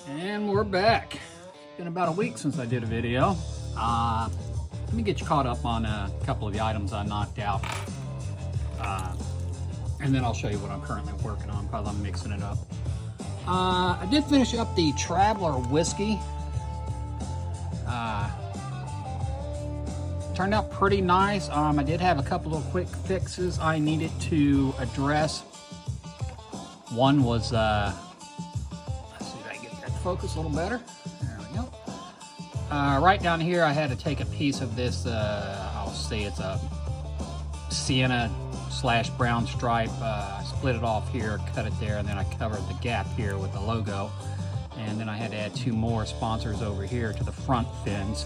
And we're back. It's been about a week since I did a video. Let me get you caught up on a couple of the items I knocked out. And then I'll show you what I'm currently working on while I'm mixing it up. I did finish up the Traveler Whiskey. Turned out pretty nice. I did have a couple of quick fixes I needed to address. One was, let's see if I can get that focus a little better. There we go. Right down here, I had to take a piece of this, I'll say it's a sienna / brown stripe. I split it off here, cut it there, and then I covered the gap here with the logo. And then I had to add 2 more sponsors over here to the front fins.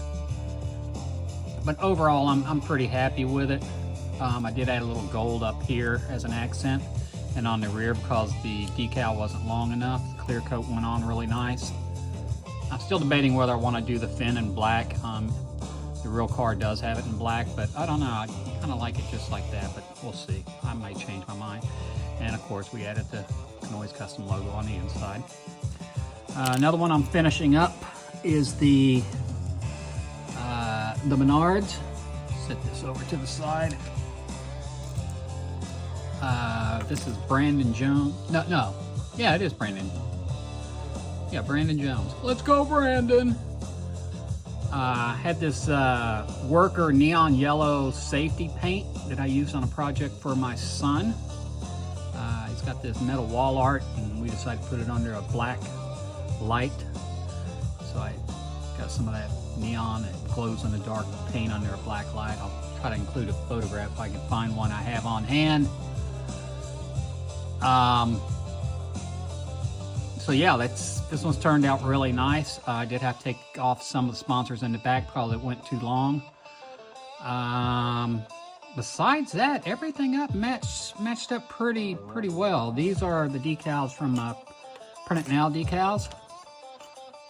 But overall, I'm pretty happy with it. I did add a little gold up here as an accent, and on the rear because the decal wasn't long enough. The clear coat went on really nice. I'm still debating whether I want to do the fin in black. The real car does have it in black, but I don't know. I kind of like it just like that, but we'll see. I might change my mind. And of course, we added the Noise Custom logo on the inside. Another one I'm finishing up is the Menards. Set this over to the side. This is Brandon Jones. No. Yeah, it is Brandon. Yeah, Brandon Jones. Let's go, Brandon. Had this worker neon yellow safety paint that I used on a project for my son. He's got this metal wall art, and we decided to put it under a black light. So I got some of that neon that glows in the dark paint under a black light. I'll try to include a photograph if I can find one I have on hand. So yeah, this one's turned out really nice. I did have to take off some of the sponsors in the back because it went too long. Besides that, everything up matched up pretty well. These are the decals from Print It Now decals.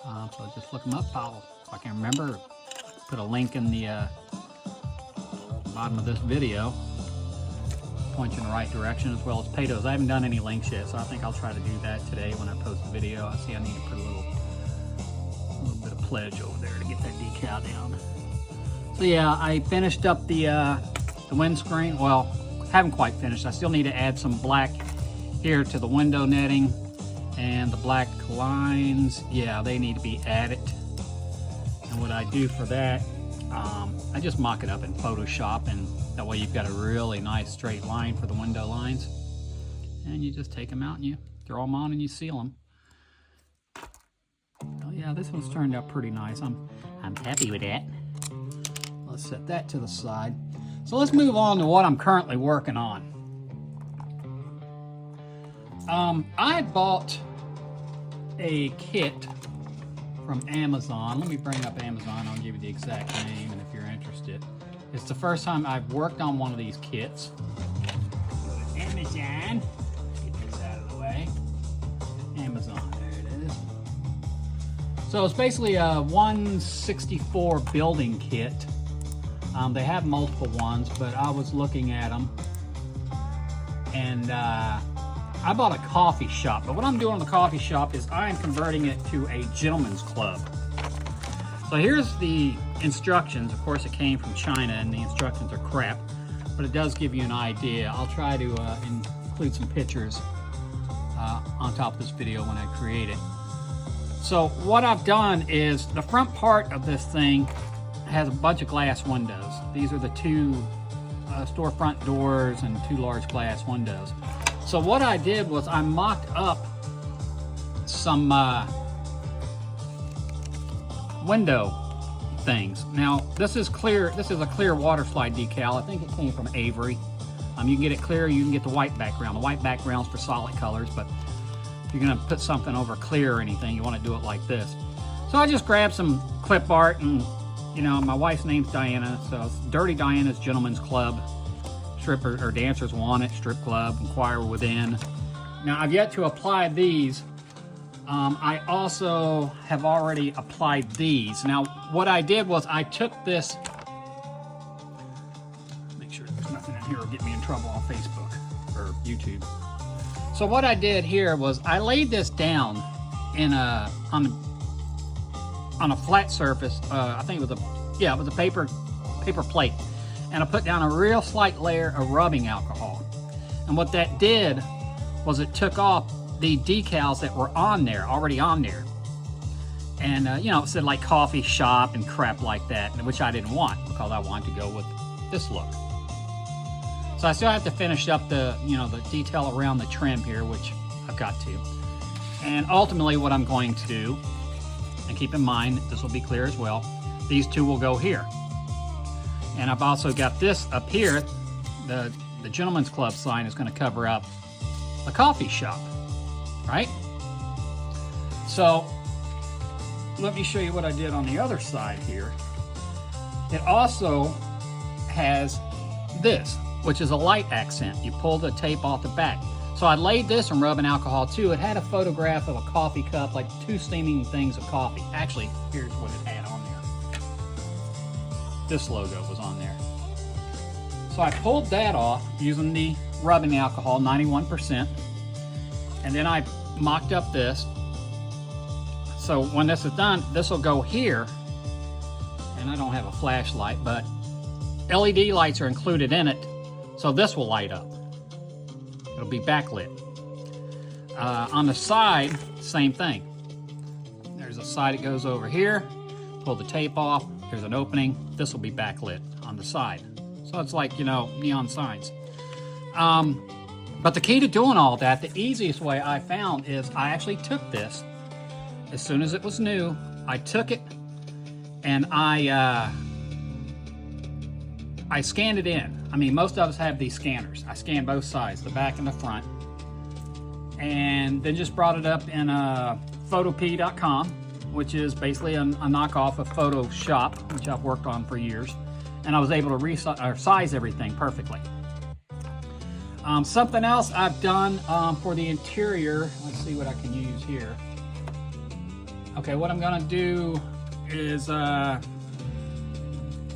So just look them up. If I can remember, put a link in the bottom of this video. Point you in the right direction, as well as pay those. I haven't done any links yet, so I think I'll try to do that today when I post the video. I see I need to put a little bit of pledge over there to get that decal down. So yeah, I finished up the windscreen. Well, haven't quite finished. I still need to add some black here to the window netting, and the black lines, yeah, they need to be added. And what I do for that, I just mock it up in Photoshop, and that way you've got a really nice straight line for the window lines. And you just take them out and you throw them on and you seal them. Oh yeah, this one's turned out pretty nice. I'm happy with that. Let's set that to the side. So let's move on to what I'm currently working on. I bought a kit from Amazon. Let me bring up Amazon. I'll give you the exact name, and if you're interested. It's the first time I've worked on one of these kits. Go to Amazon. Get this out of the way. Amazon, there it is. So it's basically a 164 building kit. They have multiple ones, but I was looking at them, and I bought a coffee shop. But what I'm doing in the coffee shop is I am converting it to a gentleman's club. So here's the instructions. Of course, it came from China, and the instructions are crap, but it does give you an idea. I'll try to include some pictures on top of this video when I create it. So what I've done is the front part of this thing has a bunch of glass windows. These are the 2 storefront doors and 2 large glass windows. So what I did was I mocked up some window things. Now this is clear. This is a clear water slide decal. I think it came from Avery. You can get it clear. You can get the white background. The white background's for solid colors, but if you're gonna put something over clear or anything, you want to do it like this. So I just grabbed some clip art, and you know, my wife's name's Diana, so it's Dirty Diana's Gentleman's Club. Strippers or dancers want it. Strip club, inquire within. Now I've yet to apply these. I also have already applied these. Now what I did was I took this, make sure there's nothing in here will get me in trouble on Facebook or YouTube. So what I did here was I laid this down in a on a flat surface. I think it was a paper plate, and I put down a real slight layer of rubbing alcohol. And what that did was it took off the decals that were already on there. And you know, it said like coffee shop and crap like that, which I didn't want because I wanted to go with this look. So I still have to finish up the detail around the trim here, which I've got to. And ultimately what I'm going to do, and keep in mind, this will be clear as well, these two will go here. And I've also got this up here, the Gentleman's Club sign is going to cover up a coffee shop, right? So let me show you what I did on the other side here. It also has this, which is a light accent. You pull the tape off the back. So I laid this in rubbing alcohol too. It had a photograph of a coffee cup, like 2 steaming things of coffee. Actually, here's what it had on there. This logo was on there. So I pulled that off using the rubbing alcohol, 91%. And then I mocked up this. So when this is done, this will go here. And I don't have a flashlight, but LED lights are included in it. So this will light up. It'll be backlit. On the side, same thing. There's a side that goes over here. Pull the tape off. There's an opening. This will be backlit on the side. So it's like, neon signs. But the key to doing all that, the easiest way I found is I actually took this as soon as it was new. I took it and I scanned it in. I mean, most of us have these scanners. I scanned both sides, the back and the front. And then just brought it up in photop.com, which is basically a knockoff of Photoshop, which I've worked on for years. And I was able to size everything perfectly. Something else I've done for the interior, let's see what I can use here. Okay, what I'm gonna do is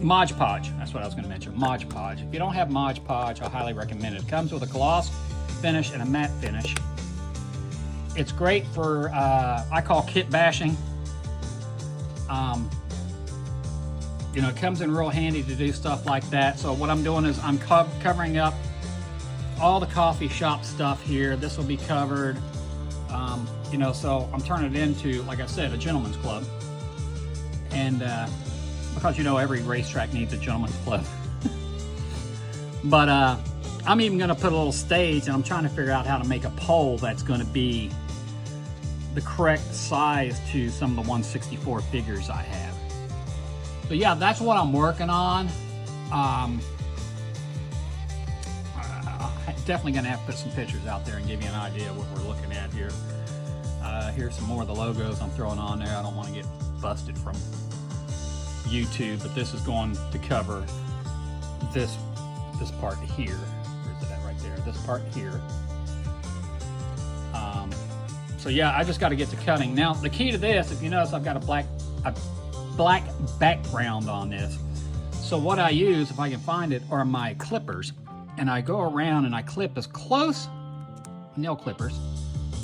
Mod Podge. That's what I was gonna mention, Mod Podge. If you don't have Mod Podge, I highly recommend it. It comes with a gloss finish and a matte finish. It's great for, I call kit bashing. It comes in real handy to do stuff like that. So what I'm doing is I'm covering up all the coffee shop stuff here. This will be covered. So I'm turning it into, like I said, a gentleman's club. And because every racetrack needs a gentleman's club. But I'm even going to put a little stage, and I'm trying to figure out how to make a pole that's going to be the correct size to some of the 164 figures I have. So yeah, that's what I'm working on. Definitely going to have to put some pictures out there and give you an idea of what we're looking at here. Here's some more of the logos I'm throwing on there. I don't want to get busted from YouTube, but this is going to cover this part here. Where's it at? Right there. This part here. So yeah, I just got to get to cutting. Now the key to this, if you notice, I've got a black background on this. So what I use, if I can find it, are my clippers. And I go around and I clip as close, nail clippers,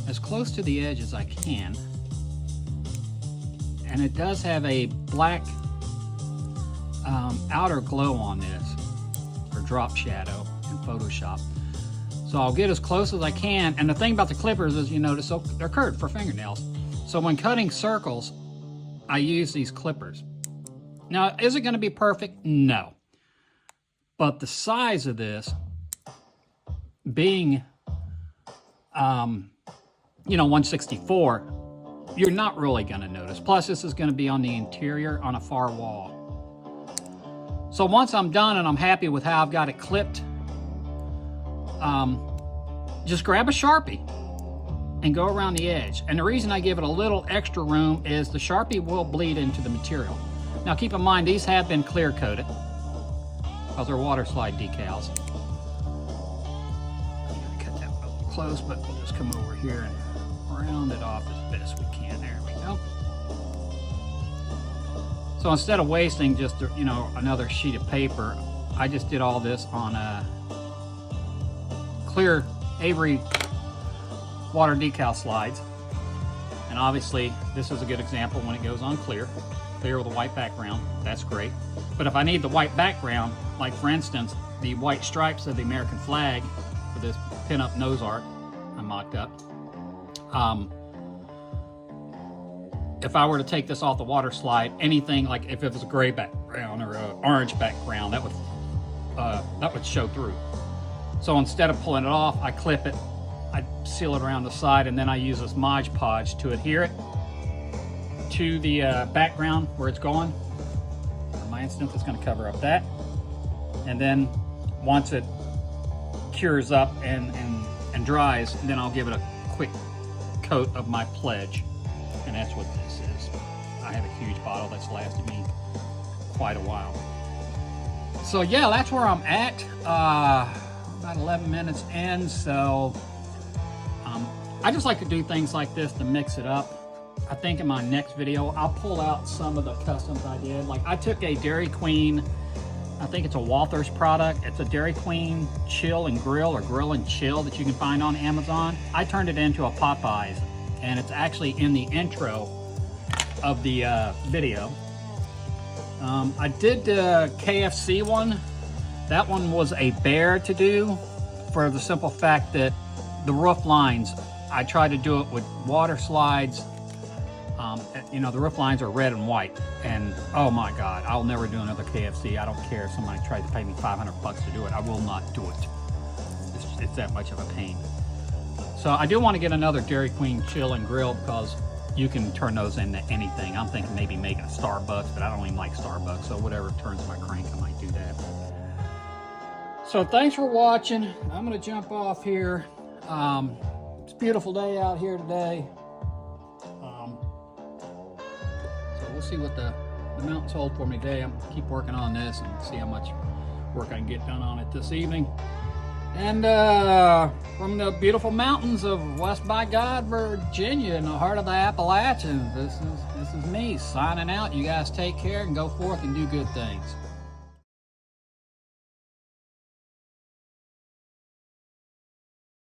as close to the edge as I can. And it does have a black outer glow on this, or drop shadow in Photoshop. So I'll get as close as I can. And the thing about the clippers is, you notice, so they're curved for fingernails. So when cutting circles, I use these clippers. Now, is it going to be perfect? No. But the size of this, being, 164, you're not really going to notice. Plus, this is going to be on the interior on a far wall. So once I'm done and I'm happy with how I've got it clipped, just grab a Sharpie and go around the edge. And the reason I give it a little extra room is the Sharpie will bleed into the material. Now keep in mind, these have been clear coated because they're water slide decals. I'm gonna cut that a little close, but we'll just come over here and round it off as best we can. There we go. So instead of wasting just another sheet of paper, I just did all this on a clear Avery water decal slides, And obviously, this is a good example when it goes on clear with a white background. That's great. But if I need the white background, like for instance, the white stripes of the American flag for this pin-up nose art I mocked up, if I were to take this off the water slide, anything like if it was a gray background or an orange background, that would show through. So instead of pulling it off, I clip it, I seal it around the side, and then I use this Mod Podge to adhere it to the background where it's going. In my instance, it's going to cover up that. And then once it cures up and dries, then I'll give it a quick coat of my Pledge. And that's what this is. I have a huge bottle that's lasted me quite a while. So yeah, that's where I'm at. About 11 minutes in, so I just like to do things like this to mix it up. I think in my next video, I'll pull out some of the customs I did. Like I took a Dairy Queen, I think it's a Walther's product. It's a Dairy Queen chill and grill, or grill and chill, that you can find on Amazon. I turned it into a Popeyes, and it's actually in the intro of the video. I did the KFC one. That one was a bear to do, for the simple fact that the roof lines, I tried to do it with water slides. You know, the roof lines are red and white, and oh my God, I'll never do another KFC. I don't care if somebody tries to pay me $500 to do it. I will not do it. It's that much of a pain. So I do want to get another Dairy Queen chill and grill, because you can turn those into anything. I'm thinking maybe make a Starbucks, but I don't even like Starbucks, so whatever turns my crank, I might do that. So thanks for watching. I'm gonna jump off here. It's a beautiful day out here today. So we'll see what the mountains hold for me today. I'm gonna keep working on this and see how much work I can get done on it this evening. And from the beautiful mountains of West by God, Virginia, in the heart of the Appalachians, this is me signing out. You guys take care and go forth and do good things.